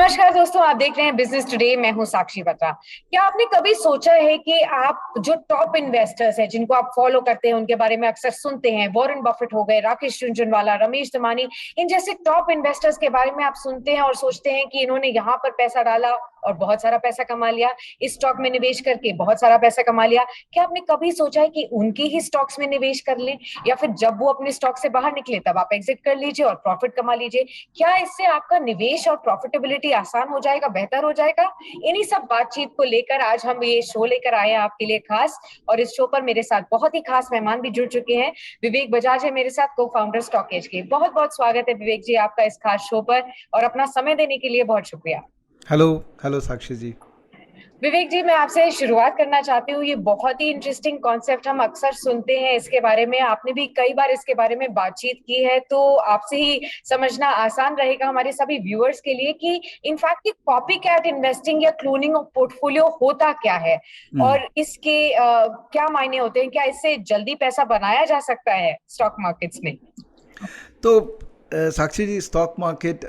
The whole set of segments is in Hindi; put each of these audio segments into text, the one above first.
नमस्कार दोस्तों, आप देख रहे हैं बिजनेस टुडे। मैं हूं साक्षी बत्रा। क्या आपने कभी सोचा है कि आप जो टॉप इन्वेस्टर्स हैं, जिनको आप फॉलो करते हैं, उनके बारे में अक्सर सुनते हैं, वॉरेन बफेट हो गए, राकेश झुनझुनवाला, रमेश धमानी, इन जैसे टॉप इन्वेस्टर्स के बारे में आप सुनते हैं और सोचते हैं कि इन्होंने यहाँ पर पैसा डाला और बहुत सारा पैसा कमा लिया, इस स्टॉक में निवेश करके बहुत सारा पैसा कमा लिया। क्या आपने कभी सोचा है कि उनके ही स्टॉक्स में निवेश कर लें, या फिर जब वो अपने स्टॉक से बाहर निकले तब आप एग्जिट कर लीजिए और प्रॉफिट कमा लीजिए? क्या इससे आपका निवेश और प्रॉफिटेबिलिटी आसान हो जाएगा, बेहतर हो जाएगा? इन्हीं सब बातचीत को लेकर आज हम ये शो लेकर आए हैं आपके लिए खास। और इस शो पर मेरे साथ बहुत ही खास मेहमान भी जुड़ चुके हैं। विवेक बजाज है मेरे साथ, को फाउंडर स्टॉकेज के। बहुत बहुत स्वागत है विवेक जी आपका इस खास शो पर, और अपना समय देने के लिए बहुत शुक्रिया। हेलो। हेलो साक्षी जी। विवेक जी, मैं आपसे शुरुआत करना चाहती हूँ। ये बहुत ही इंटरेस्टिंग कॉन्सेप्ट हम अक्सर सुनते हैं इसके बारे में, आपने भी कई बार इसके बारे में बातचीत की है, तो आपसे ही समझना आसान रहेगा हमारे सभी व्यूअर्स के लिए कि इनफैक्ट ये कॉपी कैट इन्वेस्टिंग या क्लोनिंग ऑफ पोर्टफोलियो होता क्या है, हम्म। और इसके क्या मायने होते हैं? क्या इससे जल्दी पैसा बनाया जा सकता है स्टॉक मार्केट्स में? तो साक्षी जी, स्टॉक मार्केट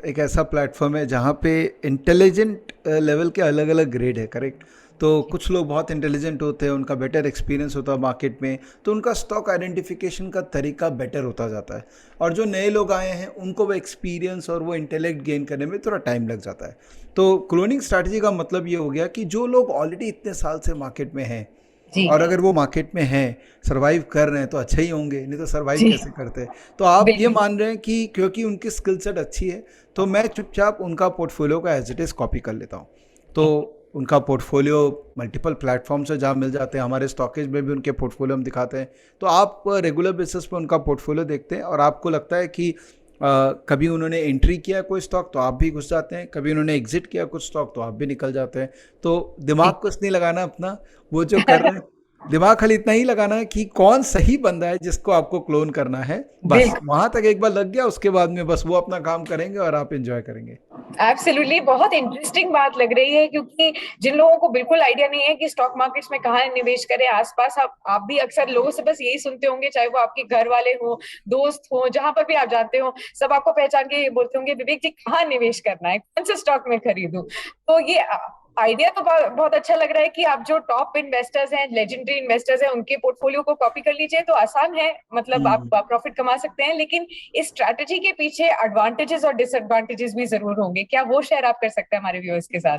एक ऐसा प्लेटफॉर्म है जहाँ पे इंटेलिजेंट लेवल के अलग अलग ग्रेड है, करेक्ट। तो कुछ लोग बहुत इंटेलिजेंट होते हैं, उनका बेटर एक्सपीरियंस होता है मार्केट में, तो उनका स्टॉक आइडेंटिफिकेशन का तरीका बेटर होता जाता है। और जो नए लोग आए हैं उनको वो एक्सपीरियंस और वो इंटेलेक्ट गेन करने में थोड़ा टाइम लग जाता है। तो क्लोनिंग स्ट्रैटेजी का मतलब ये हो गया कि जो लोग ऑलरेडी इतने साल से मार्केट में हैं, जी और अगर वो मार्केट में हैं, सर्वाइव कर रहे हैं, तो अच्छे ही होंगे, नहीं तो सर्वाइव जी, कैसे करते हैं। तो आप ये बिल्कुल। मान रहे हैं कि क्योंकि उनकी स्किल सेट अच्छी है, तो मैं चुपचाप उनका पोर्टफोलियो का एज इट इज़ कॉपी कर लेता हूँ। तो उनका पोर्टफोलियो मल्टीपल प्लेटफॉर्म से जहाँ मिल जाते हैं, हमारे स्टॉकेज में भी उनके पोर्टफोलियो हम दिखाते हैं। तो आप रेगुलर बेसिस पे उनका पोर्टफोलियो देखते हैं और आपको लगता है कि कभी उन्होंने एंट्री किया कोई स्टॉक तो आप भी घुस जाते हैं, कभी उन्होंने एग्जिट किया कुछ स्टॉक तो आप भी निकल जाते हैं। तो दिमाग कुछ नहीं लगाना अपना, वो जो कर रहे हैं, दिमाग खाली इतना ही लगाना है कि कौन सही बंदा है जिसको आपको क्लोन करना है। बस बिल्कुल। वहां तक एक बार लग गया, उसके बाद में बस वो अपना काम करेंगे और आप एंजॉय करेंगे। एब्सोल्युटली, बहुत इंटरेस्टिंग बात लग रही है, क्योंकि जिन लोगों को बिल्कुल आइडिया नहीं है कि स्टॉक मार्केट्स में कहाँ निवेश करें, आसपास आप भी अक्सर लोगों से बस यही सुनते होंगे, चाहे वो आपके घर वाले हो, दोस्त हो, जहां पर भी आप जाते हो, सब आपको पहचान के ये बोलते होंगे, विवेक जी कहाँ निवेश करना है, कौन से स्टॉक में खरीदूं? तो ये आइडिया तो बहुत अच्छा लग रहा है कि आप जो टॉप इन्वेस्टर्स हैं, लेजेंडरी इन्वेस्टर्स हैं, उनके पोर्टफोलियो को कॉपी कर लीजिए तो आसान है, मतलब आप हम्म। प्रॉफिट कमा सकते हैं। लेकिन इस स्ट्रैटेजी के पीछे एडवांटेजेस और डिसएडवांटेजेस भी जरूर होंगे, क्या वो शेयर आप कर सकते हैं हमारे व्यूअर्स के साथ?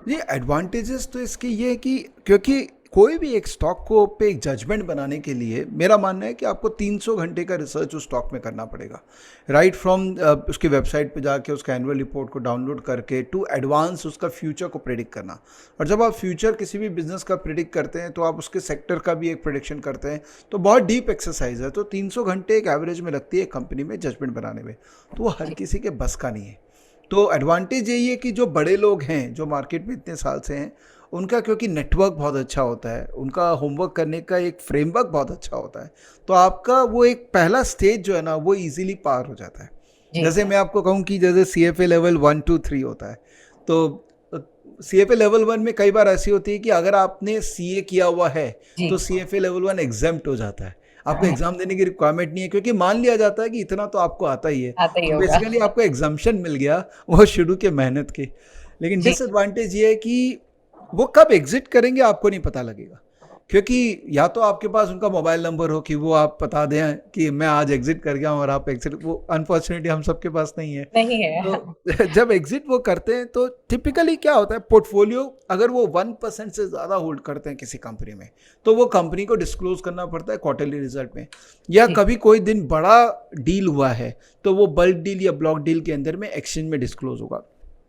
ये एडवांटेजेस तो इसके ये है कि क्योंकि कोई भी एक स्टॉक को पे एक जजमेंट बनाने के लिए मेरा मानना है कि आपको 300 घंटे का रिसर्च उस स्टॉक में करना पड़ेगा। राइट फ्रॉम उसकी वेबसाइट पे जाके उसका एनुअल रिपोर्ट को डाउनलोड करके टू एडवांस उसका फ्यूचर को प्रेडिक्ट करना। और जब आप फ्यूचर किसी भी बिजनेस का प्रेडिक्ट करते हैं तो आप उसके सेक्टर का भी एक प्रेडिक्शन करते हैं, तो बहुत डीप एक्सरसाइज है। तो 300 घंटे एक एवरेज में लगती है कंपनी में जजमेंट बनाने में, तो वो हर किसी के बस का नहीं है। तो एडवांटेज यही है कि जो बड़े लोग हैं जो मार्केट में इतने साल से हैं, उनका क्योंकि नेटवर्क बहुत अच्छा होता है, उनका होमवर्क करने का एक फ्रेमवर्क बहुत अच्छा होता है, तो आपका वो एक पहला स्टेज जो है ना वो इजीली पार हो जाता है। जी जैसे मैं आपको कहूँ कि जैसे CFA लेवल 1 2 3 होता है, तो CFA लेवल 1 में कई बार ऐसी होती है कि अगर आपने CA किया हुआ है जी। तो CFA लेवल 1 एग्जाम्प्ट हो जाता है, आपको एग्जाम देने की रिक्वायरमेंट नहीं है, क्योंकि मान लिया जाता है कि इतना तो आपको आता ही है। आता ही तो होगा। बेसिकली आपको एग्जाम्पशन मिल गया वो शुरू के मेहनत के। लेकिन जी डिसएडवांटेज ये है कि वो कब एग्जिट करेंगे आपको नहीं पता लगेगा, क्योंकि या तो आपके पास उनका मोबाइल नंबर हो कि वो आप बता दें कि मैं आज एग्जिट कर गया हूँ और आप एग्जिट, वो अनफॉर्चुनेटली हम सबके पास नहीं है। नहीं है। तो जब एग्जिट वो करते हैं तो टिपिकली क्या होता है, पोर्टफोलियो अगर वो 1% से ज़्यादा होल्ड करते हैं किसी कंपनी में, तो वो कंपनी को डिस्क्लोज करना पड़ता है क्वार्टरली रिजल्ट में। या जी कभी कोई दिन बड़ा डील हुआ है तो वो बल्क डील या ब्लॉक डील के अंदर में एक्सचेंज में डिस्क्लोज होगा।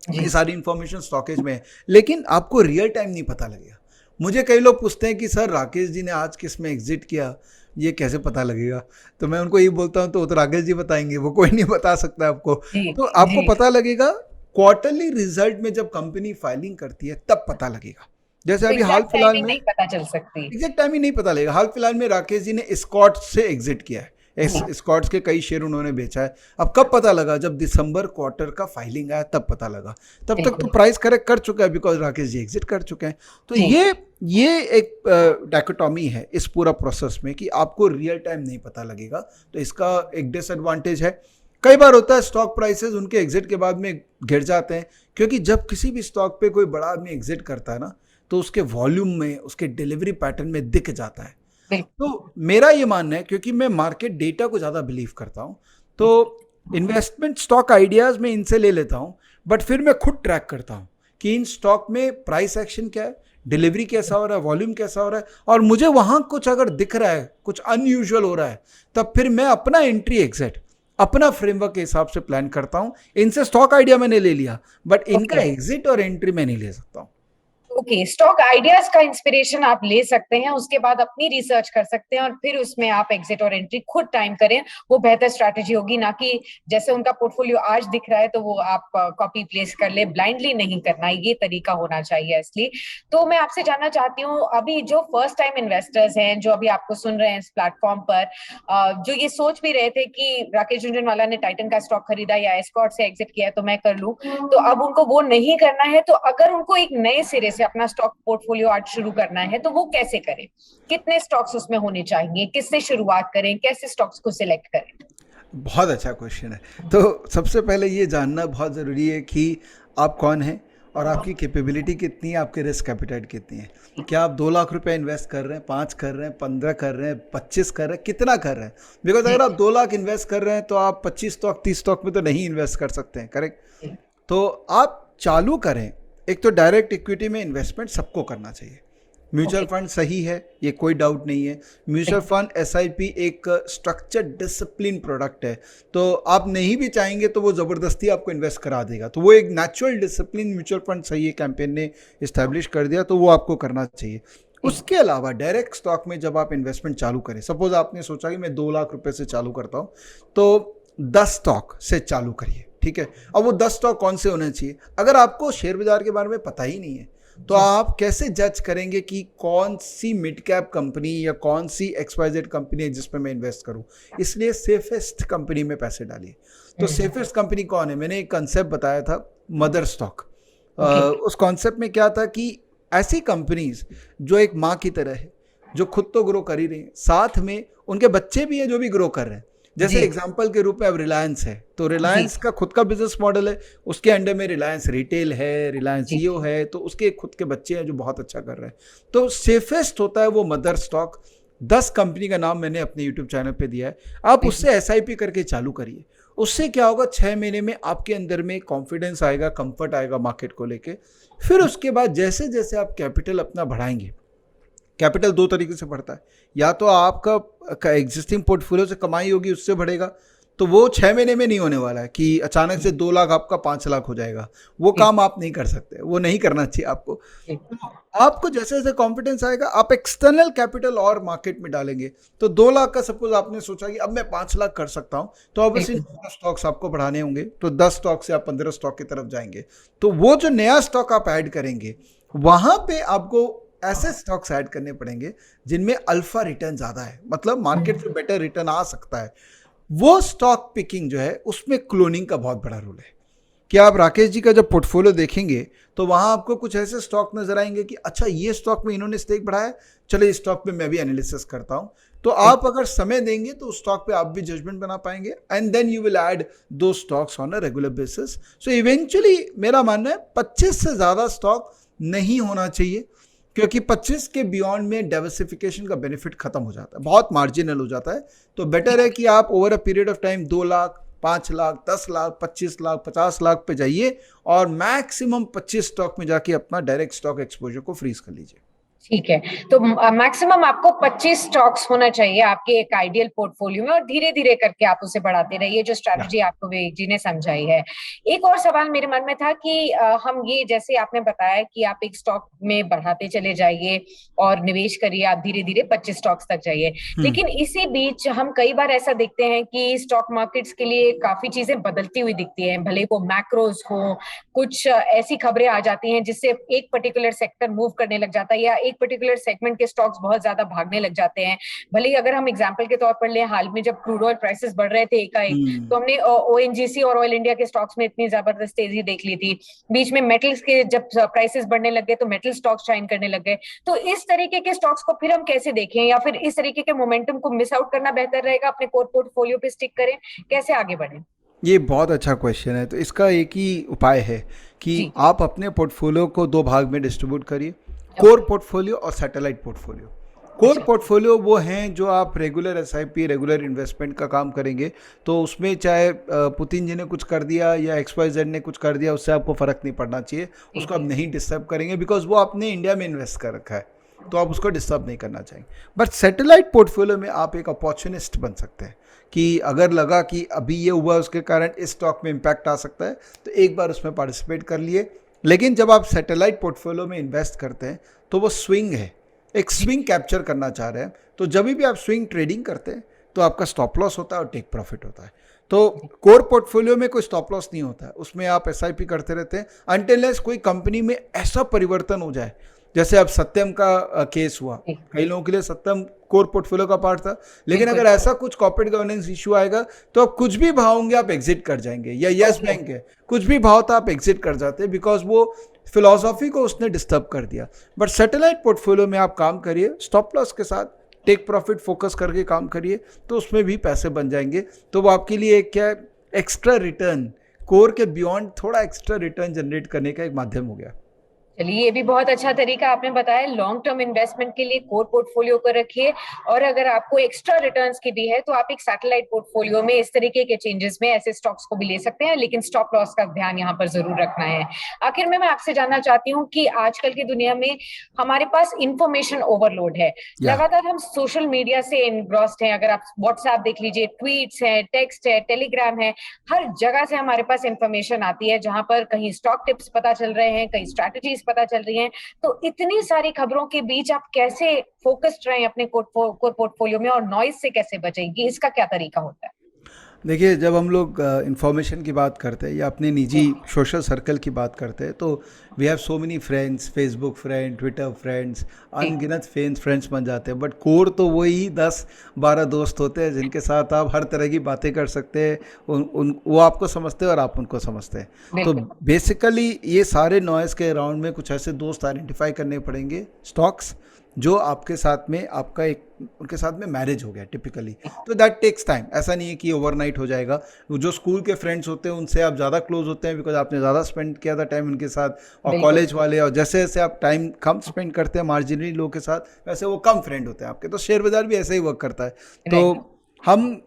ये जी। सारी इंफॉर्मेशन स्टॉकेज में है, लेकिन आपको रियल टाइम नहीं पता लगेगा। मुझे कई लोग पूछते हैं कि सर राकेश जी ने आज किस में एग्जिट किया, ये कैसे पता लगेगा? तो मैं उनको ये बोलता हूँ, तो राकेश जी बताएंगे, वो कोई नहीं बता सकता आपको। जी तो जी। आपको पता लगेगा क्वार्टरली रिजल्ट में, जब कंपनी फाइलिंग करती है तब पता लगेगा। जैसे तो अभी हाल एग्जैक्ट फिलहाल टाइमिंग में, नहीं पता चल सकती। एग्जैक्ट टाइम ही नहीं पता लगेगा। हाल फिलहाल में राकेश जी ने स्कॉट से एग्जिट किया है, जी स्कॉट्स के कई शेयर उन्होंने बेचा है। अब कब पता लगा? जब दिसंबर क्वार्टर का फाइलिंग आया तब पता लगा। तब तक तो बिल्कुल। प्राइस करेक्ट कर चुका है, बिकॉज राकेश जी एग्जिट कर चुके हैं। तो जी ये एक डायकोटॉमी है इस पूरा प्रोसेस में कि आपको रियल टाइम नहीं पता लगेगा, तो इसका एक डिसएडवांटेज है। कई बार होता है स्टॉक प्राइसेस उनके एग्जिट के बाद में गिर जाते हैं, क्योंकि जब किसी भी स्टॉक पे कोई बड़ा आदमी एग्जिट करता है ना, तो उसके वॉल्यूम में, उसके डिलीवरी पैटर्न में दिख जाता है। बिल्कुल। तो मेरा ये मानना है, क्योंकि मैं मार्केट डेटा को ज़्यादा बिलीव करता हूँ, तो इन्वेस्टमेंट स्टॉक आइडियाज़ मैं इनसे ले लेता हूँ, बट फिर मैं खुद ट्रैक करता हूँ कि इन स्टॉक में प्राइस एक्शन क्या है, डिलीवरी कैसा हो रहा है, वॉल्यूम कैसा हो रहा है, और मुझे वहाँ कुछ अगर दिख रहा है, कुछ अनयूजुअल हो रहा है, तब फिर मैं अपना एंट्री एग्जिट अपना फ्रेमवर्क के हिसाब से प्लान करता हूँ। इनसे स्टॉक आइडिया मैंने ले लिया, बट इनका एग्जिट और एंट्री मैं नहीं ले सकता हूँ। ओके, स्टॉक आइडियाज का इंस्पिरेशन आप ले सकते हैं, उसके बाद अपनी रिसर्च कर सकते हैं और फिर उसमें आप एग्जिट और एंट्री खुद टाइम करें, वो बेहतर स्ट्रैटेजी होगी, ना कि जैसे उनका पोर्टफोलियो आज दिख रहा है तो वो आप कॉपी प्लेस कर ले, ब्लाइंडली नहीं करना, ये तरीका होना चाहिए असली। तो मैं आपसे जानना चाहती हूँ, अभी जो फर्स्ट टाइम इन्वेस्टर्स हैं जो अभी आपको सुन रहे हैं इस प्लेटफॉर्म पर, जो ये सोच भी रहे थे कि राकेश झुनझुनवाला ने टाइटन का स्टॉक खरीदा या एस्कॉर्ट से एग्जिट किया तो मैं कर लूं, तो अब उनको वो नहीं करना है, तो अगर उनको एक नए सिरे से अपना स्टॉक पोर्टफोलियो आज शुरू करना है तो वो कैसे करें? कितने स्टॉक्स उसमें होने चाहिए, किससे शुरुआत करें, कैसे स्टॉक्स को सिलेक्ट करें? बहुत अच्छा क्वेश्चन है। तो सबसे पहले ये जानना बहुत ज़रूरी है कि आप कौन हैं और आपकी कैपेबिलिटी कितनी है, आपके रिस्क एपिटाइट कितनी है। क्या आप 2 लाख रुपए इन्वेस्ट कर रहे हैं, 5 कर रहे हैं, 15 कर रहे हैं, 25 कर रहे हैं, कितना कर रहे हैं? बिकॉज अगर आप 2 लाख इन्वेस्ट कर रहे हैं तो आप 25 स्टॉक 30 स्टॉक में तो नहीं इन्वेस्ट कर सकते हैं, करेक्ट? तो आप चालू करें। एक तो डायरेक्ट इक्विटी में इन्वेस्टमेंट सबको करना चाहिए। म्यूचुअल फंड सही है, ये कोई डाउट नहीं है। म्यूचुअल फंड एसआईपी एक स्ट्रक्चर्ड डिसिप्लिन प्रोडक्ट है, तो आप नहीं भी चाहेंगे तो वो ज़बरदस्ती आपको इन्वेस्ट करा देगा। तो वो एक नेचुरल डिसिप्लिन म्यूचुअल फंड सही है, कैंपेन ने इस्टेब्लिश कर दिया, तो वो आपको करना चाहिए। उसके अलावा डायरेक्ट स्टॉक में जब आप इन्वेस्टमेंट चालू करें, सपोज आपने सोचा कि मैं 2 लाख रुपए से चालू करता हूँ, तो 10 स्टॉक से चालू करिए, ठीक है? अब वो 10 स्टॉक कौन से होने चाहिए? अगर आपको शेयर बाजार के बारे में पता ही नहीं है तो आप कैसे जज करेंगे कि कौन सी मिड कैप कंपनी या कौन सी XYZ कंपनी है जिसमें मैं इन्वेस्ट करूं? इसलिए सेफेस्ट कंपनी में पैसे डालिए। तो सेफेस्ट कंपनी कौन है? मैंने एक कंसेप्ट बताया था, मदर स्टॉक। उस कॉन्सेप्ट में क्या था कि ऐसी कंपनीज जो एक माँ की तरह है, जो खुद तो ग्रो कर ही रही है, साथ में उनके बच्चे भी हैं जो भी ग्रो कर रहे हैं। जैसे एग्जांपल के रूप में अब रिलायंस है, तो रिलायंस का खुद का बिजनेस मॉडल है, उसके अंडर में रिलायंस रिटेल है, रिलायंस जियो है, तो उसके खुद के बच्चे हैं जो बहुत अच्छा कर रहे हैं। तो सेफेस्ट होता है वो मदर स्टॉक। 10 कंपनी का नाम मैंने अपने यूट्यूब चैनल पे दिया है, आप उससे एसआईपी करके चालू करिए। उससे क्या होगा, 6 महीने में आपके अंदर में कॉन्फिडेंस आएगा, कंफर्ट आएगा मार्केट को लेके। फिर उसके बाद जैसे जैसे आप कैपिटल अपना बढ़ाएंगे, कैपिटल 2 तरीके से बढ़ता है, या तो आपका एग्जिस्टिंग पोर्टफोलियो से कमाई होगी उससे बढ़ेगा, तो वो 6 महीने में नहीं होने वाला है कि अचानक से 2 लाख आपका 5 लाख हो जाएगा। वो काम आप नहीं कर सकते, वो नहीं करना चाहिए आपको। तो आपको जैसे जैसे कॉन्फिडेंस आएगा, आप एक्सटर्नल कैपिटल और मार्केट में डालेंगे। तो 2 लाख का सपोज आपने सोचा कि अब मैं 5 लाख कर सकता हूँ, तो ऑब्वियसली स्टॉक्स आपको बढ़ाने होंगे, तो 10 स्टॉक से आप 15 स्टॉक की तरफ जाएंगे। तो वो जो नया स्टॉक आप ऐड करेंगे, वहां पे आपको ऐसे स्टॉक्स ऐड करने पड़ेंगे जिनमें अल्फा रिटर्न ज्यादा है, मतलब मार्केट से बेटर रिटर्न आ सकता है। वो स्टॉक पिकिंग जो है, उसमें क्लोनिंग का बहुत बड़ा रोल है। कि आप राकेश जी का जब पोर्टफोलियो देखेंगे तो वहां आपको कुछ ऐसे स्टॉक नजर आएंगे कि अच्छा ये स्टॉक में इन्होंने स्टेक बढ़ाया, चलो इस स्टॉक पे मैं भी एनालिसिस करता हूं। तो आप अगर समय देंगे तो उस स्टॉक पे आप भी जजमेंट बना पाएंगे, and then you will add दो stocks on a regular basis. So eventually मेरा मानना है 25 से ज्यादा स्टॉक नहीं होना चाहिए, क्योंकि 25 के बियॉन्ड में डाइवर्सिफिकेशन का बेनिफिट खत्म हो जाता है, बहुत मार्जिनल हो जाता है। तो बेटर है कि आप over a period of time 2 lakh, 5 lakh, 10 lakh, 25 lakh, 50 lakh पे जाइए और मैक्सिमम 25 स्टॉक में जाके अपना डायरेक्ट स्टॉक एक्सपोजर को फ्रीज कर लीजिए। ठीक है, तो मैक्सिमम आपको 25 स्टॉक्स होना चाहिए आपके एक आइडियल पोर्टफोलियो में, और धीरे धीरे करके आप उसे बढ़ाते रहिए, जो स्ट्रैटेजी आपको विवेक जी ने समझाई है। एक और सवाल मेरे मन में था कि हम ये, जैसे आपने बताया कि आप एक स्टॉक में बढ़ाते चले जाइए और निवेश करिए, आप धीरे धीरे 25 स्टॉक्स तक जाइए, लेकिन इसी बीच हम कई बार ऐसा देखते हैं कि स्टॉक मार्केट्स के लिए काफी चीजें बदलती हुई दिखती हैं, भले वो मैक्रोज हो, कुछ ऐसी खबरें आ जाती हैं जिससे एक पर्टिकुलर सेक्टर मूव करने लग जाता है या एक पर्टिकुलर सेगमेंट के स्टॉक्स बहुत ज्यादा भागने लग जाते हैं। भले ही अगर हम एग्जांपल के तौर पर लें, हाल में जब क्रूड ऑयल प्राइसेस बढ़ रहे थे एकाएक, तो हमने ओएनजीसी और ऑयल इंडिया के स्टॉक्स में इतनी जबरदस्त तेजी देख ली थी। बीच में मेटल्स के जब प्राइसेस बढ़ने लग गए तो मेटल स्टॉक्स शाइन करने लग गए। तो इस तरीके के स्टॉक्स को फिर हम कैसे देखें, या फिर इस तरीके के मोमेंटम को मिस आउट करना बेहतर रहेगा, अपने कोर पोर्टफोलियो पे स्टिक करें, कैसे आगे बढ़े? ये बहुत अच्छा क्वेश्चन है। तो इसका एक ही उपाय है कि जी। आप अपने पोर्टफोलियो को दो भाग में डिस्ट्रीब्यूट करिए, कोर पोर्टफोलियो और सैटेलाइट पोर्टफोलियो। कोर अच्छा। पोर्टफोलियो वो हैं जो आप रेगुलर एसआईपी, रेगुलर इन्वेस्टमेंट का काम करेंगे, तो उसमें चाहे पुतिन जी ने कुछ कर दिया या XYZ ने कुछ कर दिया, उससे आपको फ़र्क नहीं पड़ना चाहिए, उसको आप नहीं डिस्टर्ब करेंगे, बिकॉज वो आपने इंडिया में इन्वेस्ट कर रखा है, तो आप उसको डिस्टर्ब नहीं करना चाहेंगे। बट सैटेलाइट पोर्टफोलियो में आप एक अपॉर्चुनिस्ट बन सकते हैं कि अगर लगा कि अभी ये हुआ उसके कारण इस स्टॉक में इम्पैक्ट आ सकता है, तो एक बार उसमें पार्टिसिपेट कर लिए। लेकिन जब आप सैटेलाइट पोर्टफोलियो में इन्वेस्ट करते हैं तो वो स्विंग है, एक स्विंग कैप्चर करना चाह रहे हैं, तो जब भी आप स्विंग ट्रेडिंग करते हैं तो आपका स्टॉप लॉस होता है और टेक प्रॉफिट होता है। तो कोर पोर्टफोलियो में कोई स्टॉप लॉस नहीं होता है, उसमें आप एसआईपी करते रहते हैं अनटिल कोई कंपनी में ऐसा परिवर्तन हो जाए, जैसे अब सत्यम का केस हुआ। कई लोगों के लिए सत्यम कोर पोर्टफोलियो का पार्ट था, लेकिन अगर ऐसा कुछ कॉर्पोरेट गवर्नेंस इशू आएगा तो आप कुछ भी भाव होंगे आप एग्जिट कर जाएंगे, या यस बैंक है कुछ भी भाव था आप एग्जिट कर जाते हैं, बिकॉज वो फिलॉसफी को उसने डिस्टर्ब कर दिया। बट सैटेलाइट पोर्टफोलियो में आप काम करिए स्टॉप लॉस के साथ, टेक प्रॉफिट फोकस करके काम करिए, तो उसमें भी पैसे बन जाएंगे। तो वो आपके लिए एक क्या एक्स्ट्रा रिटर्न, कोर के बियॉन्ड थोड़ा एक्स्ट्रा रिटर्न जनरेट करने का एक माध्यम हो गया। चलिए, ये भी बहुत अच्छा तरीका आपने बताया। लॉन्ग टर्म इन्वेस्टमेंट के लिए कोर पोर्टफोलियो को रखिए, और अगर आपको एक्स्ट्रा रिटर्न्स की भी है तो आप एक सैटेलाइट पोर्टफोलियो में इस तरीके के चेंजेस में ऐसे स्टॉक्स को भी ले सकते हैं, लेकिन स्टॉप लॉस का ध्यान यहाँ पर जरूर रखना है। आखिर में मैं आपसे जानना चाहती हूँ कि आजकल की दुनिया में हमारे पास इंफॉर्मेशन ओवरलोड है, लगातार हम सोशल मीडिया से इनग्रॉस्ड हैं। अगर आप व्हाट्सएप देख लीजिए, ट्वीट्स है, टेक्स्ट है, टेलीग्राम है, हर जगह से हमारे पास इंफॉर्मेशन आती है, जहां पर कहीं स्टॉक टिप्स पता चल रहे हैं, कहीं स्ट्रैटेजीज पता चल रही हैं। तो इतनी सारी खबरों के बीच आप कैसे फोकस्ड रहें अपने कोर पोर्टफोलियो में, और नॉइज से कैसे बचेंगी, इसका क्या तरीका होता है? देखिए, जब हम लोग इंफॉर्मेशन की बात करते हैं या अपने निजी सोशल सर्कल की बात करते हैं, तो we have so many friends, Facebook friend, Twitter friends, अनगिनत फ्रेंड्स बन जाते हैं। बट कोर तो वही 10-12 दोस्त होते हैं जिनके साथ आप हर तरह की बातें कर सकते हैं, वो आपको समझते हैं और आप उनको समझते हैं। तो बेसिकली ये सारे नॉइज़ के अराउंड में कुछ ऐसे दोस्त आइडेंटिफाई करने पड़ेंगे, स्टॉक्स जो आपके साथ में आपका एक उनके साथ में मैरिज हो गया टिपिकली, तो दैट टेक्स टाइम। ऐसा नहीं है कि ओवरनाइट हो जाएगा। जो स्कूल के फ्रेंड्स होते हैं उनसे आप ज़्यादा क्लोज होते हैं बिकॉज आपने ज़्यादा स्पेंड किया था टाइम उनके साथ, और कॉलेज वाले, और जैसे जैसे आप टाइम कम स्पेंड करते हैं मार्जिनली लोगों के साथ, वैसे वो कम फ्रेंड होते हैं आपके। तो शेयर बाजार भी ऐसे ही वर्क करता है। तो हम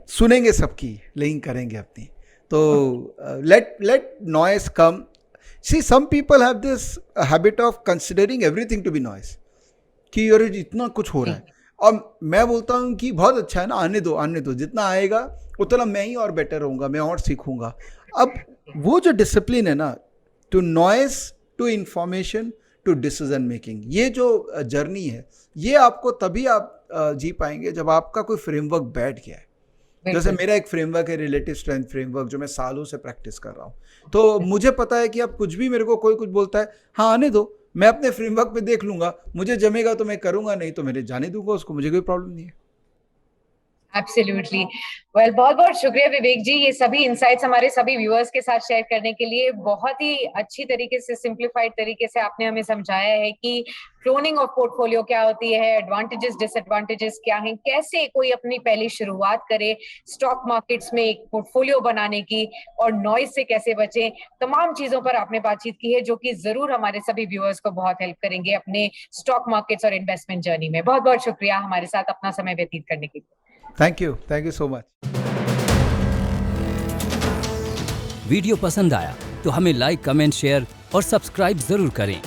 सुनेंगे सबकी, लेकिन करेंगे अपनी। तो लेट नॉइस कम। See, some people have this habit of considering everything to be noise, कि यार इतना कुछ हो रहा है, और मैं बोलता हूँ कि बहुत अच्छा है ना, आने दो, जितना आएगा उतना मैं ही और बेटर रहूँगा, मैं और सीखूंगा। अब वो जो डिसिप्लिन है ना, to noise to information to decision making, ये जो जर्नी है, ये आपको तभी आप जी पाएंगे जब आपका कोई फ्रेमवर्क बैठ गया है। जैसे मेरा एक फ्रेमवर्क है, रिलेटिव स्ट्रेंथ फ्रेमवर्क, जो मैं सालों से प्रैक्टिस कर रहा हूँ। तो मुझे पता है कि अब कुछ भी मेरे को कोई कुछ बोलता है, हाँ आने दो, मैं अपने फ्रेमवर्क पे देख लूंगा, मुझे जमेगा तो मैं करूंगा, नहीं तो मेरे जाने दूंगा उसको, मुझे कोई प्रॉब्लम नहीं है। एब्सोल्युटली। वेल, बहुत बहुत शुक्रिया विवेक जी, ये सभी इंसाइट्स हमारे सभी व्यूअर्स के साथ शेयर करने के लिए। बहुत ही अच्छी तरीके से, सिंप्लीफाइड तरीके से आपने हमें समझाया है कि क्लोनिंग ऑफ पोर्टफोलियो क्या होती है, एडवांटेजेस डिसएडवांटेजेस क्या हैं, कैसे कोई अपनी पहली शुरुआत करे स्टॉक मार्केट्स में एक पोर्टफोलियो बनाने की, और नॉइज से कैसे बचें। तमाम चीजों पर आपने बातचीत की है, जो कि जरूर हमारे सभी व्यूअर्स को बहुत हेल्प करेंगे अपने स्टॉक मार्केट्स और इन्वेस्टमेंट जर्नी में। बहुत बहुत शुक्रिया हमारे साथ अपना समय व्यतीत करने के लिए। Thank you so much. Video पसंद आया तो हमें लाइक, कमेंट, शेयर और सब्सक्राइब जरूर करें।